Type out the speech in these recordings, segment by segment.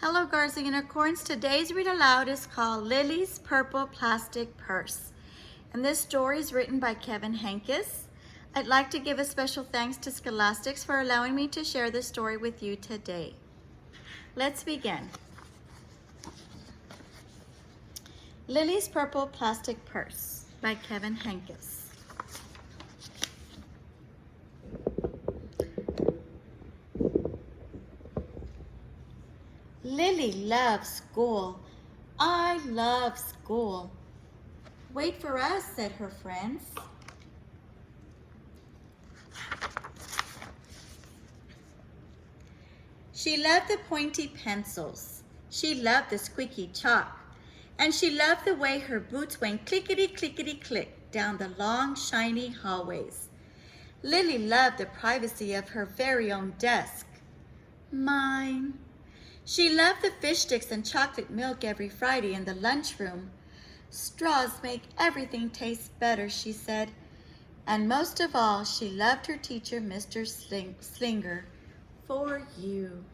Hello, Girls and Unicorns. Today's read aloud is called Lily's Purple Plastic Purse. And this story is written by Kevin Hankes. I'd like to give a special thanks to Scholastics for allowing me to share this story with you today. Let's begin. Lily's Purple Plastic Purse by Kevin Hankes. Lily loves school. I love school. Wait for us, said her friends. She loved the pointy pencils. She loved the squeaky chalk. And she loved the way her boots went clickety-clickety-click down the long, shiny hallways. Lily loved the privacy of her very own desk. Mine. She loved the fish sticks and chocolate milk every Friday in the lunchroom. Straws make everything taste better, she said. And most of all, she loved her teacher, Mr. Slinger, for you.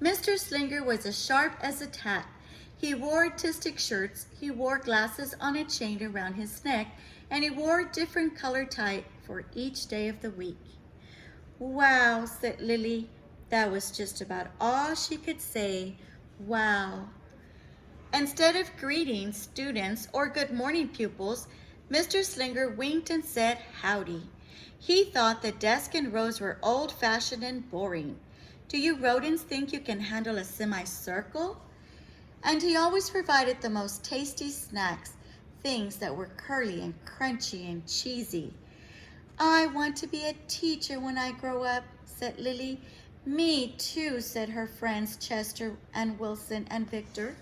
Mr. Slinger was as sharp as a tack. He wore artistic shirts, he wore glasses on a chain around his neck, and he wore a different color tie for each day of the week. Wow, said Lily. That was just about all she could say. Wow. Instead of greeting students or good morning pupils, Mr. Slinger winked and said howdy. He thought the desk and rows were old-fashioned and boring. Do you rodents think you can handle a semicircle? And he always provided the most tasty snacks, things that were curly and crunchy and cheesy. I want to be a teacher when I grow up, said Lily. Me too, said her friends Chester and Wilson and Victor.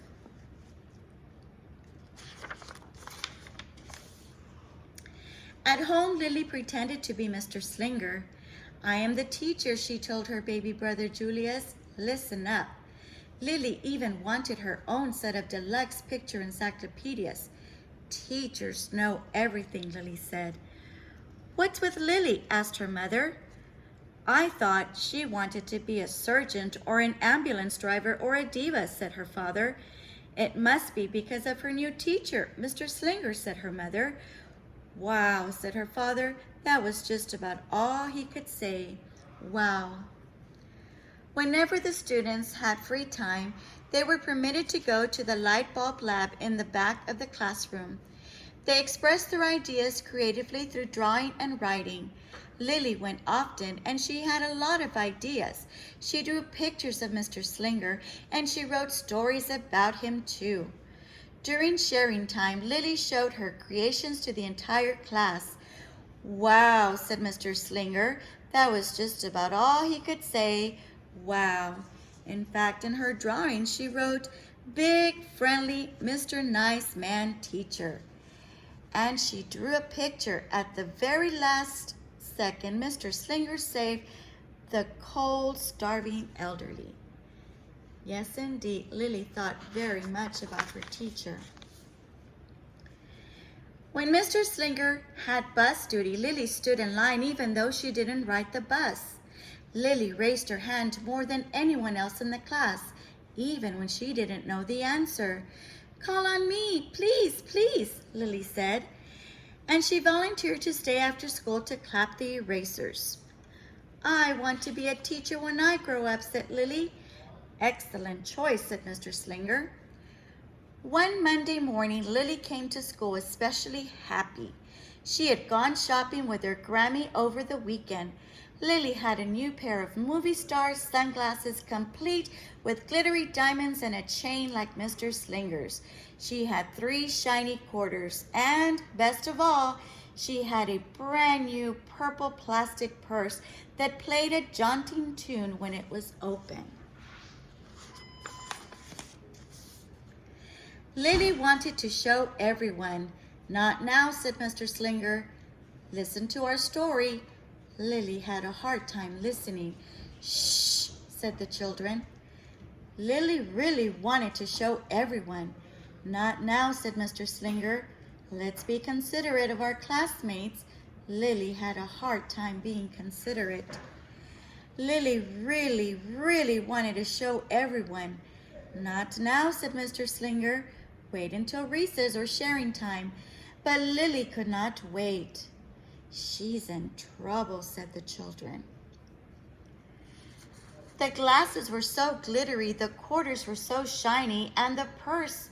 At home, Lily pretended to be Mr. Slinger. I am the teacher, she told her baby brother Julius. Listen up. Lily even wanted her own set of deluxe picture encyclopedias. Teachers know everything, Lily said. What's with Lily? Asked her mother. I thought she wanted to be a surgeon or an ambulance driver or a diva, said her father. It must be because of her new teacher, Mr. Slinger, said her mother. Wow, said her father. That was just about all he could say. Wow. Whenever the students had free time, they were permitted to go to the light bulb lab in the back of the classroom. They expressed their ideas creatively through drawing and writing. Lily went often, and she had a lot of ideas. She drew pictures of Mr. Slinger, and she wrote stories about him too. During sharing time, Lily showed her creations to the entire class. Wow, said Mr. Slinger. That was just about all he could say. Wow. In fact, in her drawing, she wrote, Big, friendly, Mr. Nice Man Teacher. And she drew a picture. At the very last second, Mr. Slinger saved the cold, starving elderly. Yes, indeed, Lily thought very much about her teacher. When Mr. Slinger had bus duty, Lily stood in line even though she didn't ride the bus. Lily raised her hand more than anyone else in the class, even when she didn't know the answer. Call on me, please, please, Lily said. And she volunteered to stay after school to clap the erasers. I want to be a teacher when I grow up, said Lily. Excellent choice, said Mr. Slinger. One Monday morning, Lily came to school especially happy. She had gone shopping with her Grammy over the weekend. Lily had a new pair of movie star sunglasses complete with glittery diamonds and a chain like Mr. Slinger's. She had 3 shiny quarters and, best of all, she had a brand new purple plastic purse that played a jaunting tune when it was open. Lily wanted to show everyone. Not now, said Mr. Slinger. Listen to our story. Lily had a hard time listening. Shh, said the children. Lily really wanted to show everyone. Not now, said Mr. Slinger. Let's be considerate of our classmates. Lily had a hard time being considerate. Lily really wanted to show everyone. Not now, said Mr. Slinger. Wait until recess or sharing time. But Lily could not wait. She's in trouble, said the children. The glasses were so glittery, the quarters were so shiny, and the purse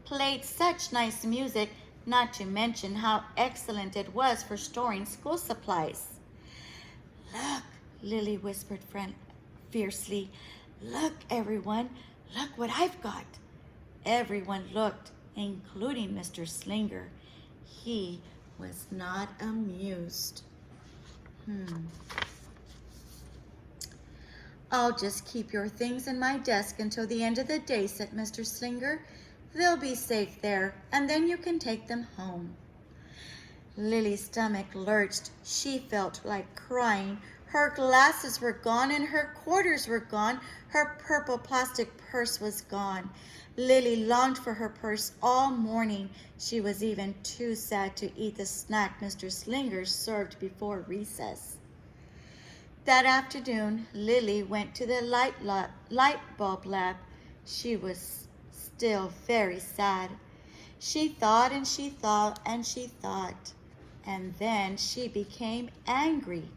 played such nice music, not to mention how excellent it was for storing school supplies. Look, Lily whispered fiercely. Look, everyone, look what I've got. Everyone looked, including Mr. Slinger. He was not amused. I'll just keep your things in my desk until the end of the day, said Mr. Slinger. They'll be safe there, and then you can take them home. Lily's stomach lurched. She felt like crying. Her glasses were gone and her quarters were gone. Her purple plastic purse was gone. Lily longed for her purse all morning. She was even too sad to eat the snack Mr. Slinger served before recess. That afternoon, Lily went to the light bulb lab. She was still very sad. She thought and she thought and she thought. And then she became angry.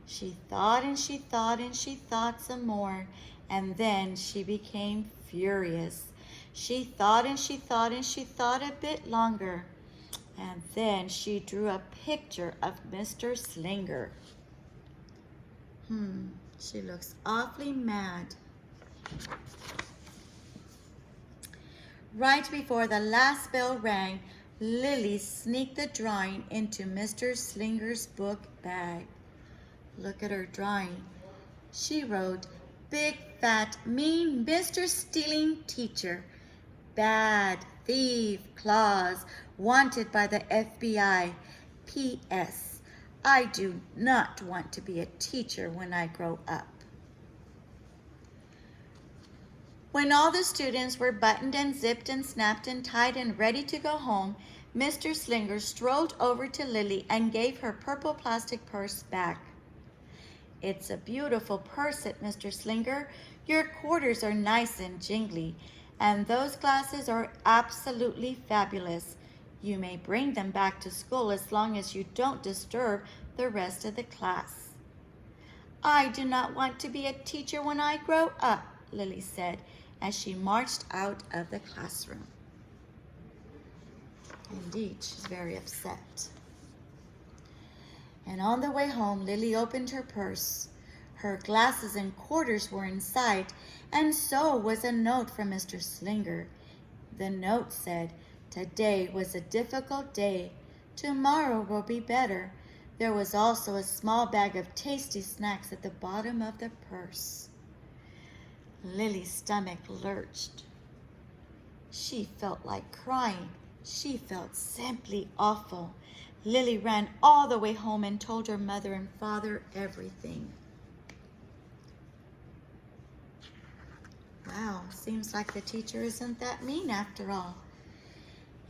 She thought and she thought and she thought some more. And then she became furious. She thought and she thought and she thought a bit longer. And then she drew a picture of Mr. Slinger. She looks awfully mad. Right before the last bell rang, Lily sneaked the drawing into Mr. Slinger's book bag. Look at her drawing. She wrote, "Big, fat, mean Mr. Stealing Teacher. Bad, thief, claws, wanted by the FBI. P.S. I do not want to be a teacher when I grow up." When all the students were buttoned and zipped and snapped and tied and ready to go home, Mr. Slinger strolled over to Lily and gave her purple plastic purse back. "It's a beautiful purse," said Mr. Slinger. "Your quarters are nice and jingly, and those glasses are absolutely fabulous. You may bring them back to school as long as you don't disturb the rest of the class." "I do not want to be a teacher when I grow up," Lily said as she marched out of the classroom. Indeed, she's very upset. And on the way home, Lily opened her purse. Her glasses and quarters were inside, and so was a note from Mr. Slinger. The note said, "Today was a difficult day. Tomorrow will be better." There was also a small bag of tasty snacks at the bottom of the purse. Lily's stomach lurched. She felt like crying. She felt simply awful. Lily ran all the way home and told her mother and father everything. Wow, seems like the teacher isn't that mean after all.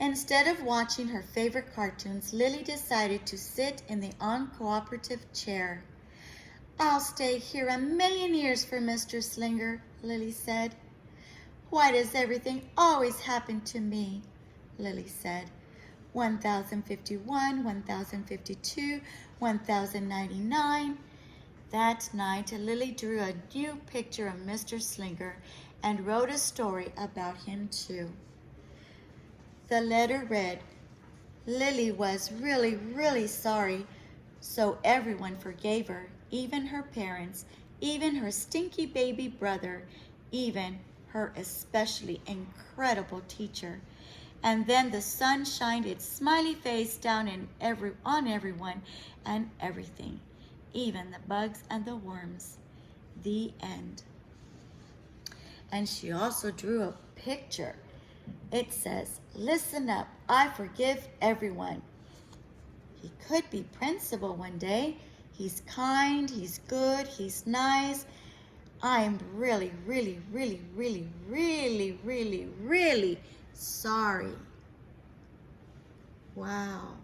Instead of watching her favorite cartoons, Lily decided to sit in the uncooperative chair. "I'll stay here a million years for Mr. Slinger," Lily said. "Why does everything always happen to me?" Lily said. 1051, 1052, 1099. That night, Lily drew a new picture of Mr. Slinger and wrote a story about him too. The letter read, Lily was really sorry, so everyone forgave her, even her parents, even her stinky baby brother, even her especially incredible teacher. And then the sun shined its smiley face down on everyone and everything, even the bugs and the worms. The end. And she also drew a picture. It says, "Listen up, I forgive everyone." He could be principal one day. He's kind, he's good, he's nice. I'm really sorry. Wow,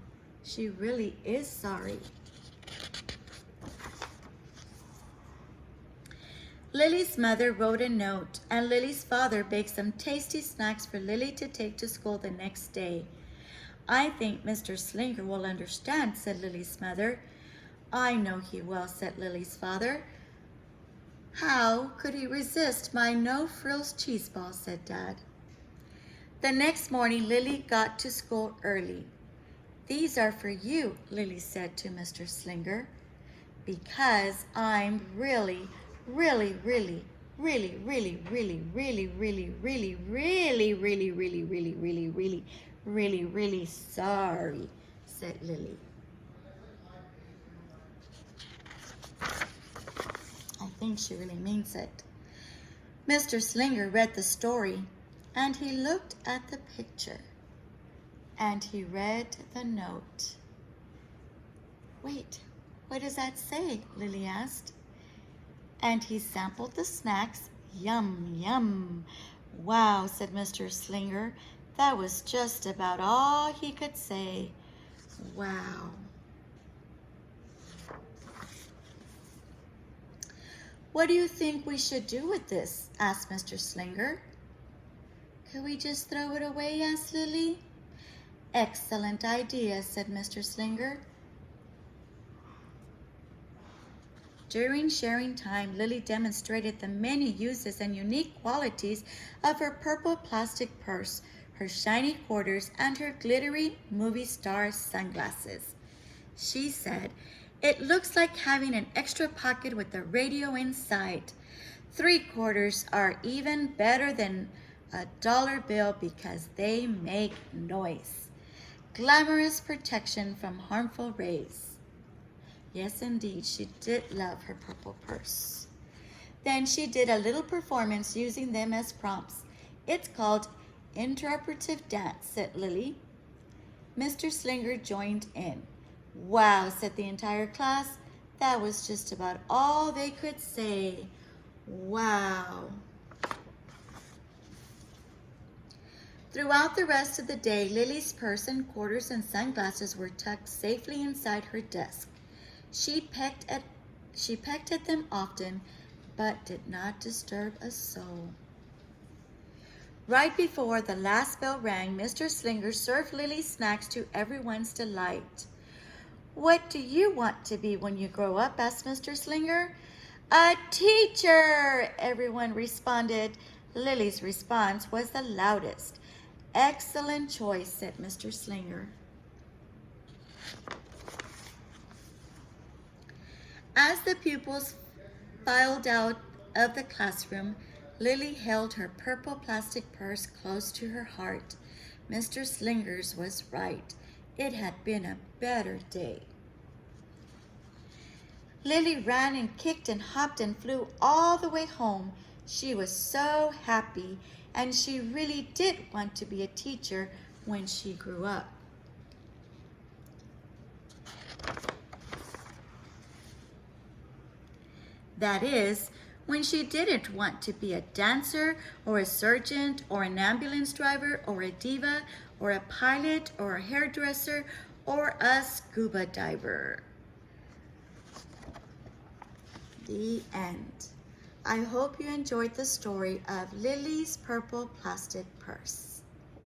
she really is sorry. Lily's mother wrote a note, and Lily's father baked some tasty snacks for Lily to take to school the next day. I think Mr. Slinger will understand, said Lily's mother. I know he will, said Lily's father. How could he resist my no-frills cheese ball, said Dad. The next morning, Lily got to school early. These are for you, Lily said to Mr. Slinger, because I'm really, really, really, really, really, really, really, really, really, really, really, really, really, really, really, really, really sorry, said Lily. I think she really means it. Mr. Slinger read the story, and he looked at the picture, and he read the note. Wait, what does that say? Lily asked. And he sampled the snacks. Yum, yum. Wow, said Mr. Slinger. That was just about all he could say. Wow. What do you think we should do with this? Asked Mr. Slinger. Could we just throw it away? Asked Lily. Excellent idea, said Mr. Slinger. During sharing time, Lily demonstrated the many uses and unique qualities of her purple plastic purse, her shiny quarters, and her glittery movie star sunglasses. She said, "It looks like having an extra pocket with a radio inside. 3/4 are even better than a dollar bill because they make noise. Glamorous protection from harmful rays." Yes, indeed, she did love her purple purse. Then she did a little performance using them as prompts. It's called interpretive dance, said Lily. Mr. Slinger joined in. Wow, said the entire class. That was just about all they could say. Wow. Throughout the rest of the day, Lily's purse and quarters and sunglasses were tucked safely inside her desk. She pecked at them often, but did not disturb a soul. Right before the last bell rang, Mr. Slinger served Lily's snacks to everyone's delight. What do you want to be when you grow up? Asked Mr. Slinger. A teacher, everyone responded. Lily's response was the loudest. Excellent choice, said Mr. Slinger. As the pupils filed out of the classroom, Lily held her purple plastic purse close to her heart. Mr. Slinger's was right. It had been a better day. Lily ran and kicked and hopped and flew all the way home. She was so happy, and she really did want to be a teacher when she grew up. That is, when she didn't want to be a dancer or a surgeon or an ambulance driver or a diva or a pilot or a hairdresser or a scuba diver. The end. I hope you enjoyed the story of Lily's purple plastic purse.